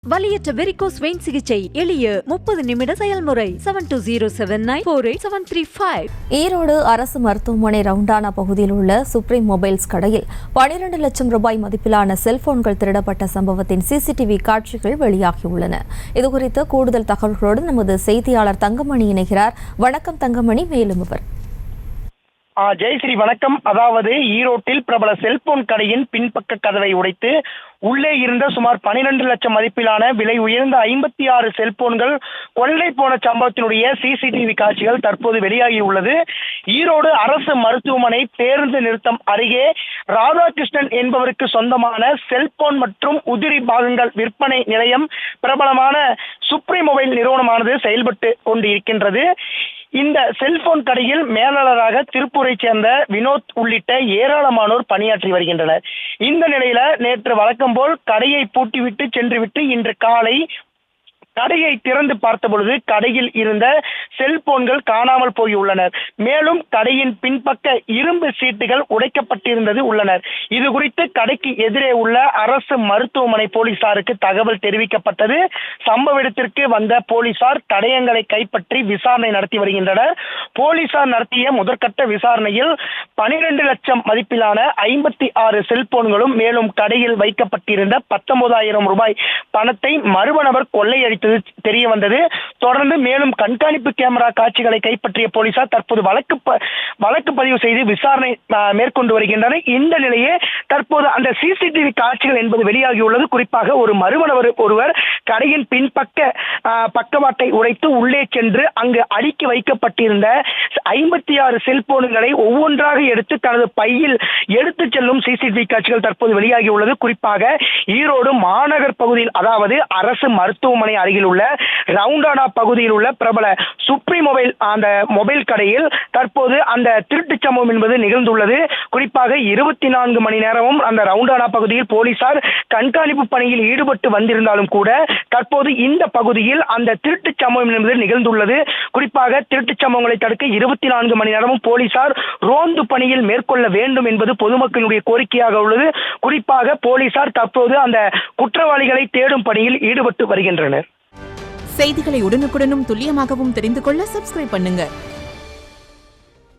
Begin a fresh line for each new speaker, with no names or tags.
வலியற்ற varicose vein சிகிச்சை எளிய 30 நிமிட செயல்முறை 7279487335.
ஈரோடு அரசு மருத்துவமனை ரவுண்டானா பகுதியில் உள்ள சுப்ரீம் மொபைல்ஸ் கடையில் 12 லட்சம் ரூபாய் மதிப்பிலான செல்போன்கள் திருடப்பட்ட சம்பவத்தின் சிசிடிவி காட்சிகள் வெளியாகியுள்ளன. இதுகுறித்து கூடுதல் தகவல்களோடு நமது செய்தியாளர் தங்கமணி இணைகிறார். வணக்கம் தங்கமணி, மேலும் அவர்.
ஜெயஸ்ரீ வணக்கம். அதாவது ஈரோட்டில் பிரபல செல்போன் கடையின் பின்பக்க கதவை உடைத்து உள்ளே இருந்த சுமார் 12 லட்சம் மதிப்பிலான விலை உயர்ந்த 56 செல்போன்கள் கொள்ளை போன சம்பவத்தினுடைய சிசிடிவி காட்சிகள் தற்போது வெளியாகியுள்ளது. ஈரோடு அரசு மருத்துவமனை பேருந்து நிறுத்தம் அருகே ராதாகிருஷ்ணன் என்பவருக்கு சொந்தமான செல்போன் மற்றும் உதிரி பாகங்கள் விற்பனை நிலையம் பிரபலமான சுப்ரீம் மொபைல் நிறுவனமானது செயல்பட்டு கொண்டிருக்கின்றது. இந்த செல்போன் கடையில் மேலாளராக திருப்பூரை சேர்ந்த வினோத் உள்ளிட்ட ஏராளமானோர் பணியாற்றி வருகின்றனர். இந்த நிலையில நேற்று வழக்கம் போல் கடையை பூட்டிவிட்டு சென்றுவிட்டு இன்று காலை கடையை திறந்து பார்த்த பொழுது கடையில் இருந்த செல்போன்கள் காணாமல் போயுள்ளனர். மேலும் கடையின் பின்பக்க இரும்பு சீட்டுகள் உடைக்கப்பட்டிருந்தது உள்ளனர். இது குறித்து கடைக்கு எதிரே உள்ள அரசு மருத்துவமனை போலீசாருக்கு தகவல் தெரிவிக்கப்பட்டது. சம்பவ இடத்திற்கு வந்த போலீசார் தடயங்களை கைப்பற்றி விசாரணை நடத்தி வருகின்றனர். போலீசார் நடத்திய முதற்கட்ட விசாரணையில் 12 லட்சம் மதிப்பிலான 56 செல்போன்களும் மேலும் கடையில் வைக்கப்பட்டிருந்த 19,000 ரூபாய் பணத்தை மர்ம நபர் கொள்ளையடித்தது தெரிய வந்தது. தொடர்ந்து மேலும் கண்காணிப்பு கேமரா காட்சிகளை கைப்பற்றிய போலீசார் தற்போது வழக்கு பதிவு செய்து விசாரணை மேற்கொண்டு வருகின்றனர். இந்த நிலையே தற்போது அந்த சிசிடிவி காட்சிகள் என்பது வெளியாகியுள்ளது. குறிப்பாக ஒரு மர்ம நபர் ஒருவர் கடையின் பின்பக்க பக்கவாட்டை உடைத்து உள்ளே சென்று அங்கு அடுக்கி வைக்கப்பட்டிருந்த 56 செல்போன்களை ஒவ்வொன்றாக எடுத்து தனது பையில் எடுத்து செல்லும் சிசிடிவி காட்சிகள் தற்போது வெளியாகியுள்ளது. குறிப்பாக ஈரோடு மாநகர் பகுதியில், அதாவது அரசு மருத்துவமனை அருகில் உள்ள ரவுண்டானா பகுதியில் உள்ள பிரபல சுப்ரீம் மொபைல் அந்த மொபைல் கடையில் தற்போது அந்த திருட்டு சம்பவம் என்பது நிகழ்ந்துள்ளது. குறிப்பாக 24 மணி நேரமும் அந்த ரவுண்டானா பகுதியில் போலீசார் கண்காணிப்பு பணியில் ஈடுபட்டு வந்திருந்தாலும் கூட தற்போது இந்த பகுதியில் அந்த திருட்டு சம்பவம் என்பது நிகழ்ந்துள்ளது. குறிப்பாக திருட்டு சம்பவங்களை தடுக்க 24 மணி நேரமும் போலீசார் ரோந்து பணியில் மேற்கொள்ள வேண்டும் என்பது பொதுமக்களுடைய கோரிக்கையாக உள்ளது. குறிப்பாக போலீசார் தற்போது அந்த குற்றவாளிகளை தேடும் பணியில் ஈடுபட்டு வருகின்றனர்.
செய்திகளை உடனுக்குடனும் துல்லியமாகவும் தெரிந்து கொள்ள சப்ஸ்கிரைப் பண்ணுங்க.